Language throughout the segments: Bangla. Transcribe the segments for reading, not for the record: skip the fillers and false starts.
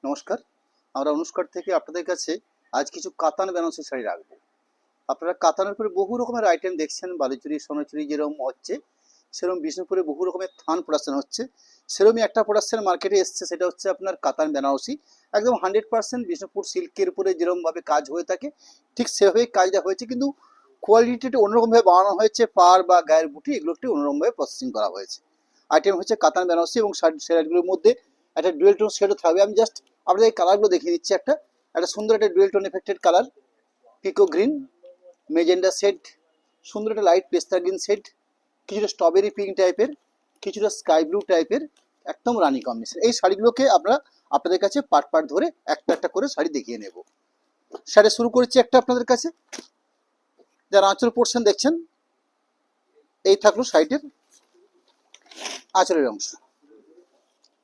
নমস্কার। আমরা অনুষ্কার থেকে আপনাদের কাছে আজ কিছু কাতান বেনারসি শাড়ি রাখবো। আপনারা কাতানের উপরে বহু রকমের আইটেম দেখছেন, বালুচুরি সোনাচুরি যেরকম হচ্ছে, সেরকম বিষ্ণুপুরে বহু রকমের থান প্রোডাকশন হচ্ছে। সেরকমই একটা প্রোডাকশন মার্কেটে এসছে, সেটা হচ্ছে আপনার কাতান বেনারসি। একদম 100% বিষ্ণুপুর সিল্কের উপরে যেরকমভাবে কাজ হয়ে থাকে ঠিক সেভাবেই কাজটা হয়েছে, কিন্তু কোয়ালিটিটা অন্যরকমভাবে বানানো হয়েছে। পাড় বা গায়ের বুটি এগুলো একটু অন্যরকমভাবে প্রসেসিং করা হয়েছে। আইটেম হচ্ছে কাতান বেনারসি এবং শাড়িগুলোর মধ্যে একটা ডুয়েল টোন শেডও থাকবে। আমি জাস্ট আপনাদের এই কালারগুলো দেখিয়ে দিচ্ছি। একটা একটা সুন্দর একটা ডুয়েল টোন এফেক্টেড কালার, পিকো গ্রিন, মেজেন্ডা শেড, সুন্দর একটা লাইট পেস্তা গ্রিন শেড, কিছুটা স্ট্রবেরি পিঙ্ক টাইপের, কিছুটা স্কাই ব্লু টাইপের, একদম রানি কম্বিনেশন। এই শাড়িগুলোকে আমরা আপনাদের কাছে পার্ট পার্ট ধরে একটা একটা করে শাড়ি দেখিয়ে নেব। শাড়ি শুরু করেছি একটা আপনাদের কাছে, যারা আঁচল পোর্শন দেখছেন, এই থাকলো শাড়িটির আঁচলের অংশ।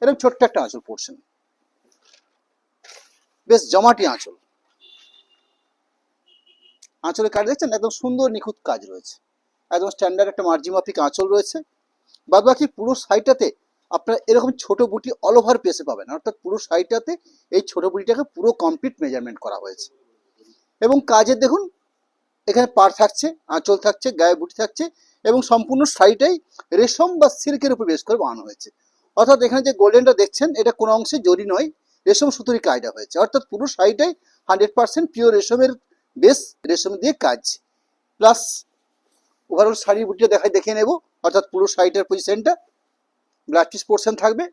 এরকম ছোট্ট একটা আঁচল পোর্শন, বেশ জমাটি আঁচল। আঁচলের কাজ দেখছেন, একদম সুন্দর নিখুঁত কাজ রয়েছে, একদম স্ট্যান্ডার্ড একটা মার্জিন মাফিক আঁচল রয়েছে। বাদ বাকি পুরো শাড়িটাতে আপনারা এরকম ছোট বুটি অল ওভার পেসে পাবেন, অর্থাৎ পুরো শাড়িটাতে এই ছোট বুটিটাকে পুরো কমপ্লিট মেজারমেন্ট করা হয়েছে। এবং কাজের দেখুন, এখানে পাড় থাকছে, আঁচল থাকছে, গায়ে বুটি থাকছে, এবং সম্পূর্ণ শাড়িটাই রেশম বা সিল্কের উপর বেশ করে বানানো হয়েছে। অর্থাৎ এখানে যে গোল্ডেনটা দেখছেন, এটা কোনো অংশে জরি নয়, রেশম সুতোরই কাজটা হয়েছে। অর্থাৎ পুরো শাড়িটাই 100% পিওর রেশমের বেশ, রেশম দিয়ে কাজ। প্লাস ওভারঅল শাড়ির বুটিটা দেখিয়ে নেব। অর্থাৎ পুরো শাড়িটার পজিশনটা ব্লাড পিস পোর্শন থাকবে,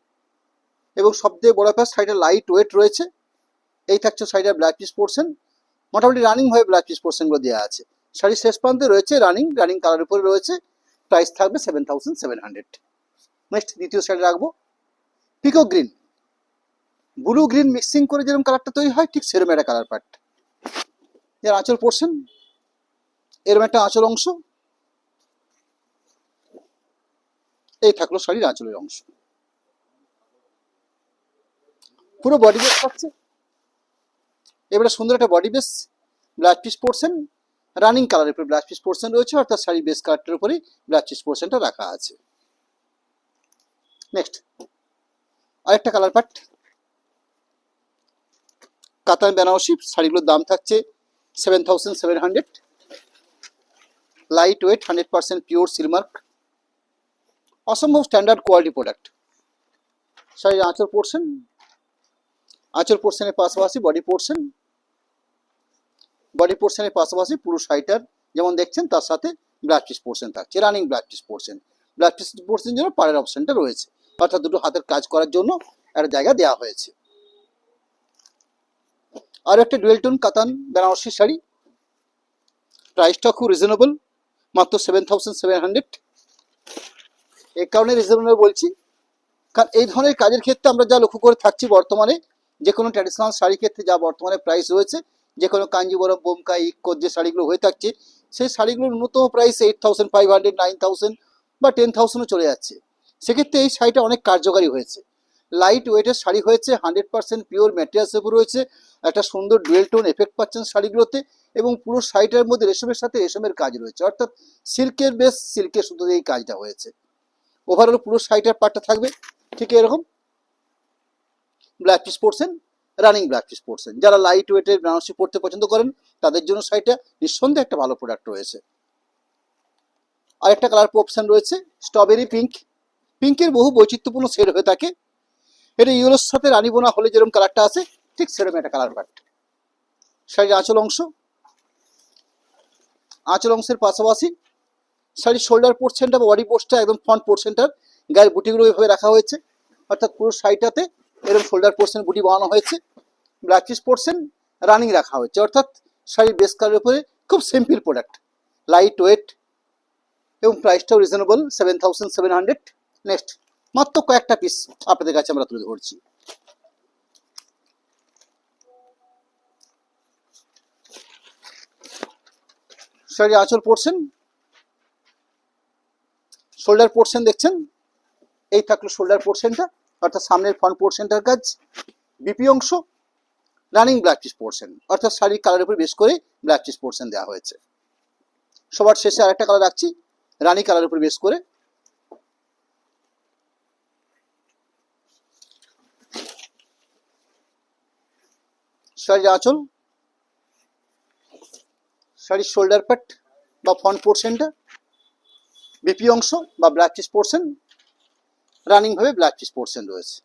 এবং সবথেকে বড় ব্যাপার শাড়িটা লাইট ওয়েট রয়েছে। এই থাকছে শাড়িটার ব্লাড পিস পোর্শন। মোটামুটি রানিং ভাবে ব্লাড পিস পোর্শনগুলো দেওয়া আছে। শাড়ির শেষ প্রান্তে রয়েছে রানিং কালার উপরে রয়েছে। প্রাইস থাকবে 7700। নেক্সট দ্বিতীয় শাড়ি রাখবো পিকো গ্রিন, ব্লু গ্রিন মিক্সিং করে যেরকম কালারটা তৈরি হয়, ঠিক সেরকম একটা কালার পার্ট। এর আঁচল পোর্শন, এরকম একটা আঁচল অংশ। এই থাকলো শাড়ির আঁচলের অংশ। পুরো বডি বেস থাকছে, এবারে সুন্দর একটা body base, blouse piece portion, running কালারের উপরে ব্লাউজ পিস পোর্শন রয়েছে, অর্থাৎ শাড়ির বেস কালারটার উপরেই ব্লাউজ পিস পোর্শনটা রাখা আছে। নেক্সট আরেকটা কালার পার্ট, কাতান বেনারসি। শাড়িগুলোর দাম থাকছে 7700। লাইট ওয়েট, 100% পিওর সিলমার্ক, অসম্ভব স্ট্যান্ডার্ড কোয়ালিটি প্রোডাক্ট। শাড়ির আঁচল পোর্শন, আঁচল পোর্শনের পাশাপাশি বডি পোর্শনের পাশাপাশি পুরো শাড়িটার যেমন দেখছেন তার সাথে ব্লাউজ পিস পোর্শন থাকছে, running blouse piece portion. Blouse piece portion জন্য পাড়ের অপশনটা রয়েছে, অর্থাৎ দুটো হাতের কাজ করার জন্য একটা জায়গা দেওয়া হয়েছে। আর একটা ডুয়েল টোন কাতান বেনারসি শাড়ি, প্রাইসটা খুব রিজনেবল, মাত্র 7700। এই কারণে রিজনেবল বলছি, কারণ এই ধরনের কাজের ক্ষেত্রে আমরা যা লক্ষ্য করে থাকছি বর্তমানে, যে কোনো ট্র্যাডিশনাল শাড়ির ক্ষেত্রে যা বর্তমানে প্রাইস রয়েছে, যে কোনো কাঞ্জিবরম, বোমকাই, ইক্কোর যে শাড়িগুলো হয়ে থাকছে, সেই শাড়িগুলোর ন্যূনতম প্রাইস 8500, 9000 বা 10000ও চলে যাচ্ছে। সেক্ষেত্রে এই শাড়িটা অনেক কার্যকারী হয়েছে। লাইট ওয়েটের শাড়ি হয়েছে, 100% পিওর ম্যাটেরিয়ালসের উপর রয়েছে, একটা সুন্দর ডুয়েল টোন এফেক্ট পাচ্ছেন শাড়িগুলোতে, এবং পুরো শাড়িটার মধ্যে রেশমের সাথে রেশমের কাজ রয়েছে, অর্থাৎ সিল্কের বেস, সিল্কের সুতো দিয়ে এই কাজটা হয়েছে। ওভারঅল পুরো শাড়িটার পার্টটা থাকবে ঠিক এরকম, black piece portion, running black piece portion. যারা লাইট ওয়েটের বেনারসি পরতে পছন্দ করেন তাদের জন্য শাড়িটা নিঃসন্দেহে একটা ভালো প্রোডাক্ট রয়েছে। আরেকটা কালার অপশন রয়েছে স্ট্রবেরি পিঙ্ক। পিঙ্কের বহু বৈচিত্র্যপূর্ণ শেড হয়ে থাকে, এটা ইয়েলোর সাথে রানী বোনা হলে যেরকম কালারটা আছে, ঠিক সেরকম একটা কালার পার্ট। শাড়ির আঁচল অংশের পাশাপাশি শাড়ির শোল্ডার পোর্শনটা বা বডি পোর্শনটা একদম ফ্রন্ট পোর্শনটার গায়ের বুটিগুলো এইভাবে রাখা হয়েছে, অর্থাৎ পুরো শাড়িটাতে এরকম শোল্ডার পোর্শন বুটি বানানো হয়েছে। ব্লাউজ পিস পোর্শন রানিং রাখা হয়েছে, অর্থাৎ শাড়ির বেস কালারের উপরে খুব সিম্পল প্রোডাক্ট, লাইট ওয়েট, এবং প্রাইসটাও রিজনেবল 7700। নেক্সট মাত্র কয়েকটা পিস আপনাদের কাছে আমরা তুলে ধরছি। শাড়ির আঁচল পোর্শন, শোল্ডার পোর্শন দেখছেন, এই থাকলো শোল্ডার পোর্শনটা, অর্থাৎ সামনের ফ্রন্ট পোর্শনটার কাজ। বিপি অংশ রানিং ব্ল্যাক পিস পোর্শন, অর্থাৎ শাড়ির কালারের উপর বেশ করে ব্ল্যাক পিস পোর্শন দেওয়া হয়েছে। সবার শেষে আরেকটা কালার রাখছি, রানি কালারের উপর বেশ করে। শাড়ির আঁচল, শাড়ির শোল্ডার পার্ট বা ফ্রন্ট পোর্শনটা, বিপি অংশ বা ব্ল্যাক পিস পোর্শন, রানিং ভাবে ব্ল্যাক পিস পোর্শন রয়েছে।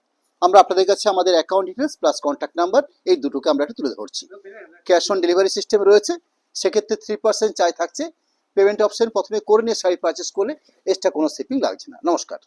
আমরা আপনাদের কাছে আমাদের account details plus contact number এই দুটোকে আমরা একটু তুলে ধরছি। ক্যাশ অন ডেলিভারি সিস্টেম রয়েছে, সেক্ষেত্রে 3% চার্জ থাকছে। পেমেন্ট অপশন প্রথমে করে নিয়ে শাড়ি পারচেস করলে এক্সট্রা কোনো শিপিং লাগছে না। নমস্কার।